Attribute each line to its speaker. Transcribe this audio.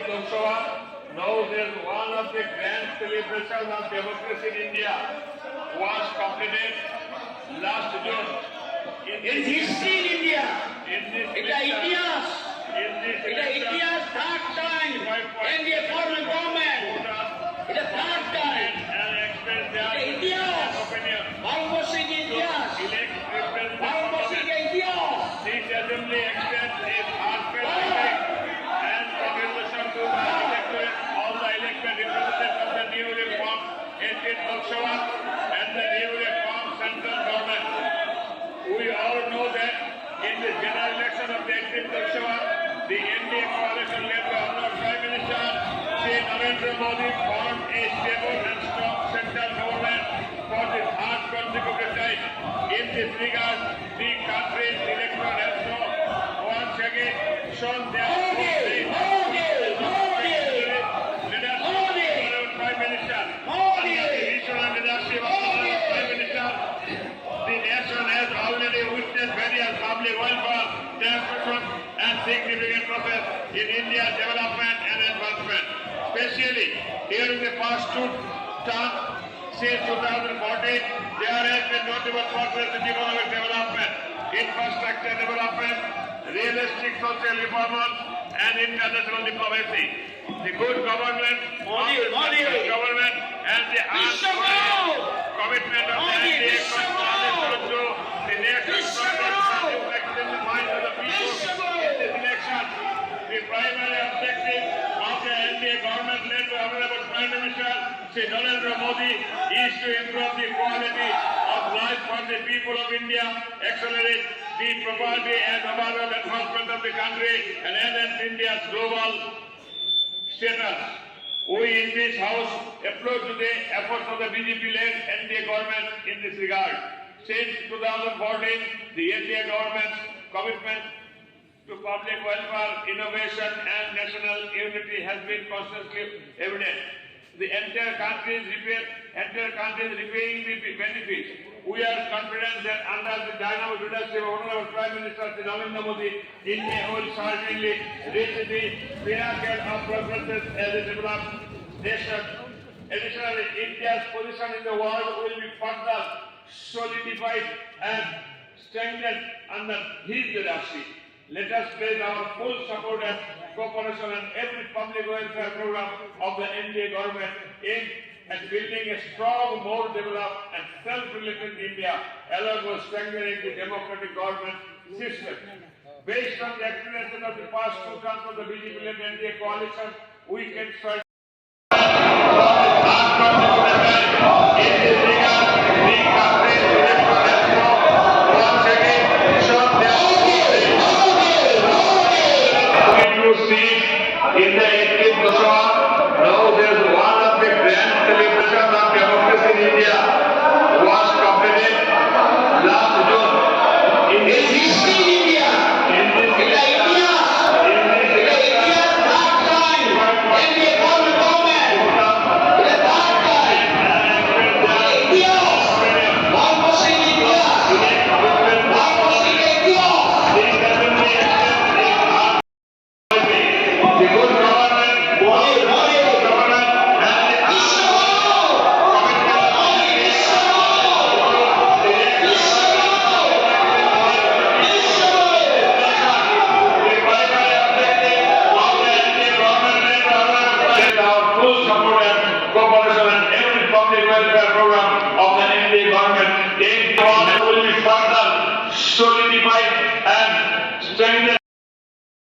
Speaker 1: Lok Sabha. Now there is one of the grand celebrations of democracy in India was completed last June.
Speaker 2: In history in India,
Speaker 1: In this
Speaker 2: it is India's, third time NDA foreign government. It is third time.
Speaker 1: and express their
Speaker 2: India's,
Speaker 1: opinion.
Speaker 2: almost in India's,
Speaker 1: Elect representatives
Speaker 2: almost in India.
Speaker 1: This assembly extends a heartfelt respect and congratulation to the electorate, all the elected representatives of the newly formed 18th Lok Sabha and the newly formed central government. We all know that in the general election of the 18th Lok Sabha, the NDA coalition led by Honorable Prime Minister Shri Narendra Modi formed a stable and strong central government for the third consecutive time. In this regard, the country's electorate has once again shown their leadership. Prime Minister, under the visionary leadership of Honorable Prime Minister, the nation has already witnessed various public welfare, demonstrations, and significant progress in India's development and advancement. Especially during the past two terms since 2014, there has been notable progress in economic development, infrastructure development, realistic social reforms, and international diplomacy. The good government, government, and the commitment of the NDA to the nation's in the mind of the people in this election. The primary objective of the NDA government led by Honorable Prime Minister Shri Narendra Modi is to improve the quality of life for the people of India, accelerate the property and overall advancement of the country, and enhance India's global status. We in this House applaud to the efforts of the BJP-led NDA government in this regard. Since 2014, the NDA government's commitment to public welfare, innovation, and national unity has been constantly evident. The entire country is repaying the benefits. We are confident that under the dynamic leadership of Honorable Prime Minister Shri Narendra Modi, India will certainly reach the pinnacle of progress as a developed nation. Additionally, India's position in the world will be further solidified and strengthened under his leadership. Let us pledge our full support and cooperation on every public welfare program of the NDA government aimed at building a strong, more developed and self-reliant India, along with strengthening the democratic government system. Based on the experiences of the past two terms of the BJP-led NDA coalition, we can start. In the 18th Lok Sabha, now there is one of the grand celebrations of democracy in India was completed last June. In this history in India, in this India's third time NDA foreign government, the third time India's almost in India, almost in India. Will be further solidified and strengthened